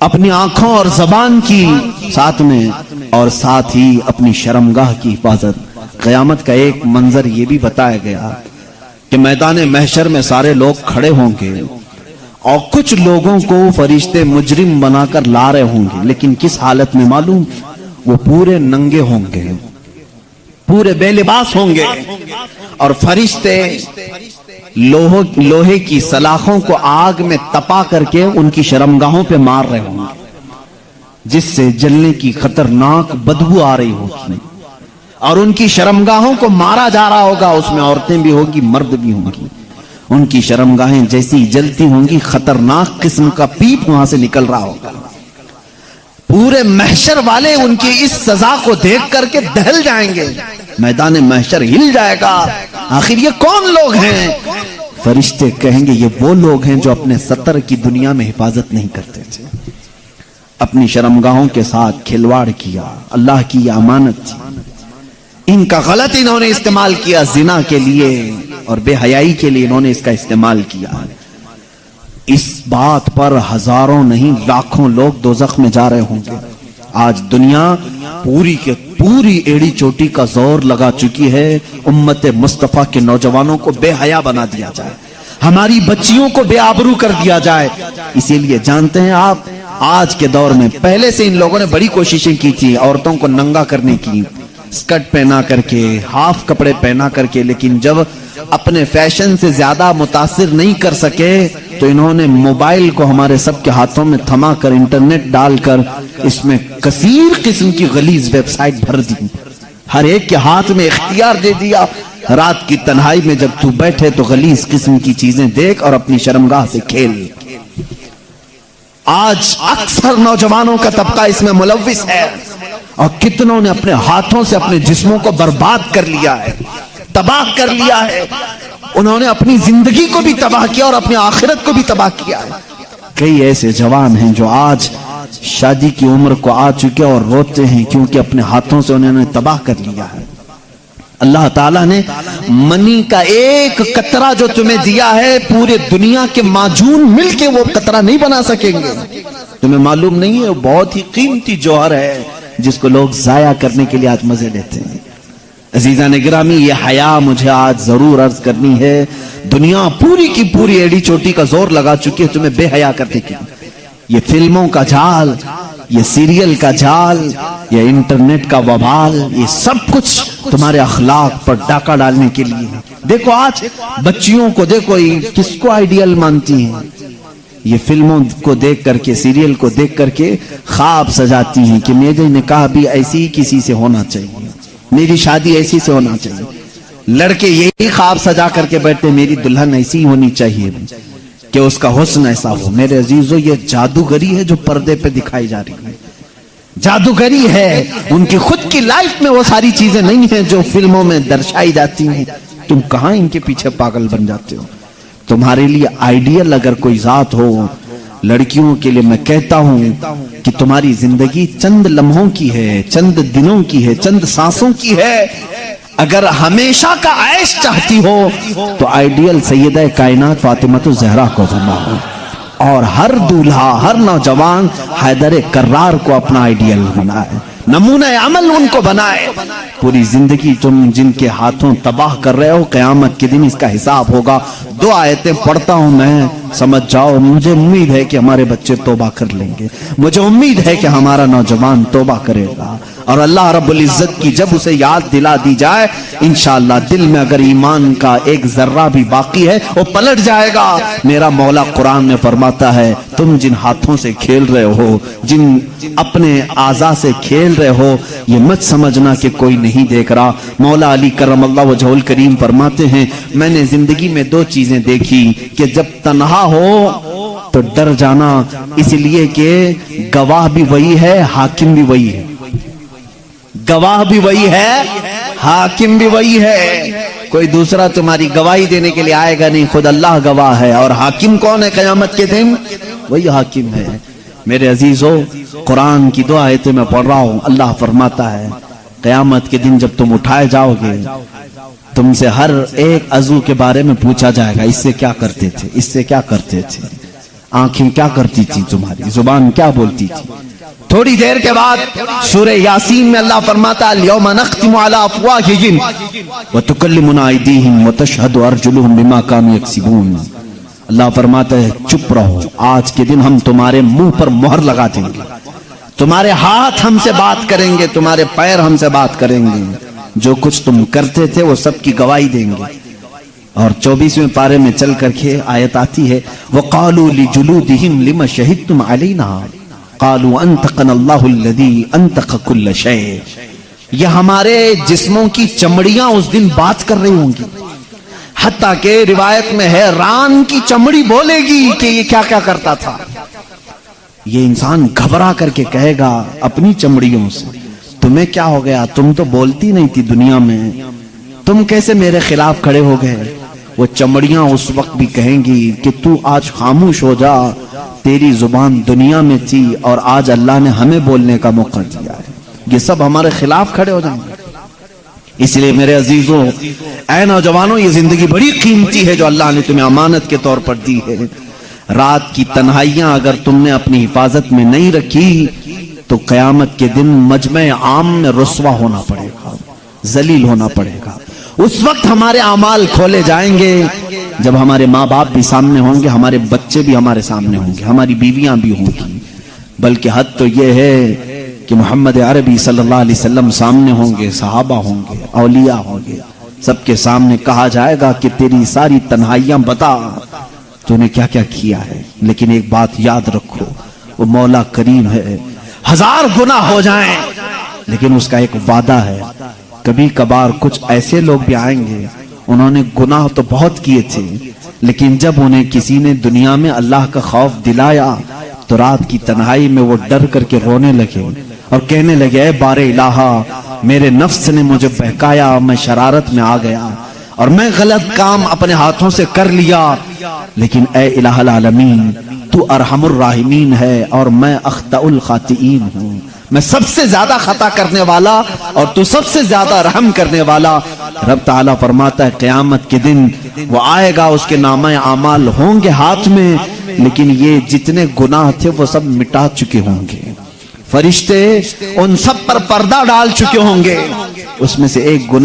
اپنی آنکھوں اور زبان کی ساتھ میں، اور ساتھ ہی اپنی شرمگاہ کی حفاظت۔ قیامت کا ایک منظر یہ بھی بتایا گیا کہ میدان محشر میں سارے لوگ کھڑے ہوں گے اور کچھ لوگوں کو فرشتے مجرم بنا کر لا رہے ہوں گے، لیکن کس حالت میں معلوم؟ وہ پورے ننگے ہوں گے، پورے بے لباس ہوں گے، اور فرشتے لوہے کی سلاخوں کو آگ میں تپا کر کے ان کی شرمگاہوں پہ مار رہے ہوں گے، جس سے جلنے کی خطرناک بدبو آ رہی ہوگی، اور ان کی شرمگاہوں کو مارا جا رہا ہوگا۔ اس میں عورتیں بھی ہوگی، مرد بھی ہوں گی۔ ان کی شرمگاہیں جیسی جلتی ہوں گی، خطرناک قسم کا پیپ وہاں سے نکل رہا ہوگا۔ پورے محشر والے ان کی اس سزا کو دیکھ کر کے دہل جائیں گے، میدان محشر ہل جائے گا۔ آخر یہ کون لوگ ہیں؟ فرشتے کہیں گے یہ وہ لوگ ہیں جو اپنے ستر کی دنیا میں حفاظت نہیں کرتے تھے، اپنی شرمگاہوں کے ساتھ کھلواڑ کیا، اللہ کی یہ امانت تھی، ان کا غلط انہوں نے استعمال کیا، زنا کے لیے اور بے حیائی کے لیے انہوں نے اس کا استعمال کیا۔ اس بات پر ہزاروں نہیں لاکھوں لوگ دوزخ میں جا رہے ہوں گے۔ آج دنیا پوری کے پوری ایڑی چوٹی کا زور لگا چکی ہے امت مصطفیٰ کے نوجوانوں کو بے حیا بنا دیا جائے، ہماری بچیوں کو بے آبرو کر دیا جائے۔ اسی لیے جانتے ہیں آپ، آج کے دور میں پہلے سے ان لوگوں نے بڑی کوششیں کی تھی عورتوں کو ننگا کرنے کی، سکرٹ پہنا کر کے، ہاف کپڑے پہنا کر کے، لیکن جب اپنے فیشن سے زیادہ متاثر نہیں کر سکے تو انہوں نے موبائل کو ہمارے سب کے ہاتھوں میں تھما کر، انٹرنیٹ ڈال کر اس میں کثیر قسم کی غلیظ ویب سائٹ بھر دی، ہر ایک کے ہاتھ میں اختیار دے دیا۔ رات کی تنہائی میں جب تو بیٹھے تو غلیظ قسم کی چیزیں دیکھ اور اپنی شرمگاہ سے کھیل۔ آج اکثر نوجوانوں کا طبقہ اس میں ملوث ہے، اور کتنوں نے اپنے ہاتھوں سے اپنے جسموں کو برباد کر لیا ہے، تباہ کر لیا ہے۔ انہوں نے اپنی زندگی کو بھی تباہ کیا اور اپنی آخرت کو بھی تباہ کیا ہے۔ کئی ایسے جوان ہیں جو آج شادی کی عمر کو آ چکے اور روتے ہیں کیونکہ اپنے ہاتھوں سے انہوں نے تباہ کر لیا ہے۔ اللہ تعالیٰ نے منی کا ایک قطرہ جو تمہیں دیا ہے، پورے دنیا کے معجون مل کے وہ قطرہ نہیں بنا سکیں گے۔ تمہیں معلوم نہیں ہے وہ بہت ہی قیمتی جوہر ہے جس کو لوگ ضائع کرنے کے لیے آج مزے لیتے ہیں۔ عزیزان گرامی، یہ حیا مجھے آج ضرور عرض کرنی ہے۔ دنیا پوری کی پوری ایڑی چوٹی کا زور لگا چکی ہے تمہیں بے حیا کرنے کے لیے۔ یہ فلموں کا جال، یہ سیریل کا جال، یہ انٹرنیٹ کا وبال، یہ سب کچھ تمہارے اخلاق پر ڈاکہ ڈالنے کے لیے ہے۔ دیکھو آج بچیوں کو دیکھو، کس کو آئیڈیل مانتی ہیں؟ یہ فلموں کو دیکھ کر کے، سیریل کو دیکھ کر کے خواب سجاتی ہیں کہ میرے نکاح بھی ایسی ہی کسی سے ہونا چاہیے، میری شادی ایسی سے ہونا چاہیے۔ لڑکے یہی خواب سجا کر کے بیٹھتے میری دلہن ایسی ہی ہونی چاہیے کہ اس کا حسن ایسا ہو۔ میرے عزیزو، یہ جادوگری ہے جو پردے پہ دکھائی جا رہی ہے، جادوگری ہے۔ ان کی خود کی لائف میں وہ ساری چیزیں نہیں ہیں جو فلموں میں درشائی جاتی ہیں۔ تم کہاں ان کے پیچھے پاگل بن جاتے ہو؟ تمہارے لیے آئیڈیل اگر کوئی ذات ہو، لڑکیوں کے لیے میں کہتا ہوں کہ تمہاری زندگی چند لمحوں کی ہے، چند دنوں کی ہے، چند سانسوں کی ہے۔ اگر ہمیشہ کا عیش چاہتی ہو تو آئیڈیل سیدہ کائنات فاطمہ الزہرا کو بنا ہو، اور ہر دولہا، ہر نوجوان حیدر کرار کو اپنا آئیڈیل بنائے، نمونہ عمل ان کو بنائے۔ پوری زندگی تم جن کے ہاتھوں تباہ کر رہے ہو، قیامت کے دن اس کا حساب ہوگا۔ 2 آیتیں پڑھتا ہوں میں، سمجھ جاؤ۔ مجھے امید ہے کہ ہمارے بچے توبہ کر لیں گے، مجھے امید ہے کہ ہمارا نوجوان توبہ کرے گا، اور اللہ رب العزت کی جب اسے یاد دلا دی جائے، انشاءاللہ دل میں اگر ایمان کا ایک ذرہ بھی باقی ہے وہ پلٹ جائے گا۔ میرا مولا قرآن میں فرماتا ہے، تم جن ہاتھوں سے کھیل رہے ہو، جن اپنے اعضاء سے کھیل رہے ہو، یہ مت سمجھنا کہ کوئی نہیں دیکھ رہا۔ مولا علی کرم اللہ وجہہ الکریم فرماتے ہیں، میں نے زندگی میں 2 چیزیں دیکھی کہ جب تنہا ہو تو ڈر جانا، اس لیے کہ گواہ بھی وہی ہے، حاکم بھی وہی ہے۔ گواہ بھی وہی ہے، حاکم بھی وہی ہے۔ کوئی دوسرا تمہاری گواہی دینے کے لیے آئے گا نہیں، خود اللہ گواہ ہے۔ اور حاکم کون ہے قیامت کے دن؟ وہی حاکم ہے۔ میرے عزیزو، قرآن کی 2 آیتیں میں پڑھ رہا ہوں۔ اللہ فرماتا ہے قیامت کے دن جب تم اٹھائے جاؤ گے، تم سے ہر ایک عضو کے بارے میں پوچھا جائے گا، اس سے کیا کرتے تھے، اس سے کیا کرتے تھے۔ آنکھیں کیا کرتی تھی تمہاری، زبان کیا بولتی تھی؟ تھوڑی دیر کے بعد سورہ یاسین میں اللہ فرماتا ہے اليوم نختم علی افواہہم وتکلمنا ایدیہم وتشہد ارجلہم بما کانوا یکسبون۔ اللہ فرماتا ہے چپ رہو، آج کے دن ہم تمہارے منہ پر مہر لگا دیں گے، تمہارے ہاتھ ہم سے بات کریں گے، تمہارے پیر ہم سے بات کریں گے، جو کچھ تم کرتے تھے وہ سب کی گواہی دیں گے۔ اور 24ویں پارے میں چل کر کے آیت آتی ہے وَقَالُوا لِجُلُودِهِمْ لِمَ شَهِدْتُمْ عَلَيْنَا قَالُوا أَنْطَقَنَا اللَّهُ الَّذِي أَنْطَقَ كُلَّ شَيْءٍ۔ یہ ہمارے جسموں کی چمڑیاں اس دن بات کر رہی ہوں گی، حتیٰ کہ روایت میں ہے ران کی چمڑی بولے گی کہ یہ کیا کیا کرتا تھا۔ یہ انسان گھبرا کر کے کہے گا اپنی چمڑیوں سے تمہیں کیا ہو گیا، تم تو بولتی نہیں تھی دنیا میں، تم کیسے میرے خلاف کھڑے ہو گئے؟ وہ چمڑیاں اس وقت بھی کہیں گی کہ تو آج خاموش ہو جا، تیری زبان دنیا میں تھی اور آج اللہ نے ہمیں بولنے کا موقع دیا ہے، یہ سب ہمارے خلاف کھڑے ہو جائیں گے۔ اس لیے میرے عزیزوں، اے نوجوانوں، یہ زندگی بڑی قیمتی ہے جو اللہ نے تمہیں امانت کے طور پر دی ہے۔ رات کی تنہائیاں اگر تم نے اپنی حفاظت میں نہیں رکھی تو قیامت کے دن مجمع عام میں رسوا ہونا پڑے گا، ذلیل ہونا پڑے گا۔ اس وقت ہمارے اعمال کھولے جائیں گے جب ہمارے ماں باپ بھی سامنے ہوں گے، ہمارے بچے بھی ہمارے سامنے ہوں گے، ہماری بیویاں بھی ہوں گی، بلکہ حد تو یہ ہے کہ محمد عربی صلی اللہ علیہ وسلم سامنے ہوں گے، صحابہ ہوں گے، اولیاء ہوں گے، سب کے سامنے کہا جائے گا کہ تیری ساری تنہائیاں بتا تو نے کیا کیا کیا ہے۔ لیکن ایک بات یاد رکھو، وہ مولا کریم ہے، 1000 گناہ ہو جائیں لیکن اس کا ایک وعدہ ہے، کبھی کبھار کچھ ایسے لوگ بھی آئیں گے انہوں نے گناہ تو بہت کیے تھے لیکن جب انہیں کسی نے دنیا میں اللہ کا خوف دلایا تو رات کی تنہائی میں وہ ڈر کر کے رونے لگے اور کہنے لگے اے بار الہا، میرے نفس نے مجھے بہکایا، میں شرارت میں آ گیا اور میں غلط کام اپنے ہاتھوں سے کر لیا، لیکن اے الہ العالمین تو ارحم الراحمین ہے اور میں اخطأ الخاطئین ہوں، میں سب سے زیادہ خطا کرنے والا اور تو سب سے زیادہ رحم کرنے والا۔ رب تعالیٰ فرماتا ہے قیامت کے دن وہ آئے گا، اس کے نامہ اعمال ہوں گے ہاتھ میں، لیکن یہ جتنے گناہ تھے وہ سب مٹا چکے ہوں گے، فرشتے ان سب پر پردہ ڈال چکے ہوں گے، اس میں سے ایک گناہ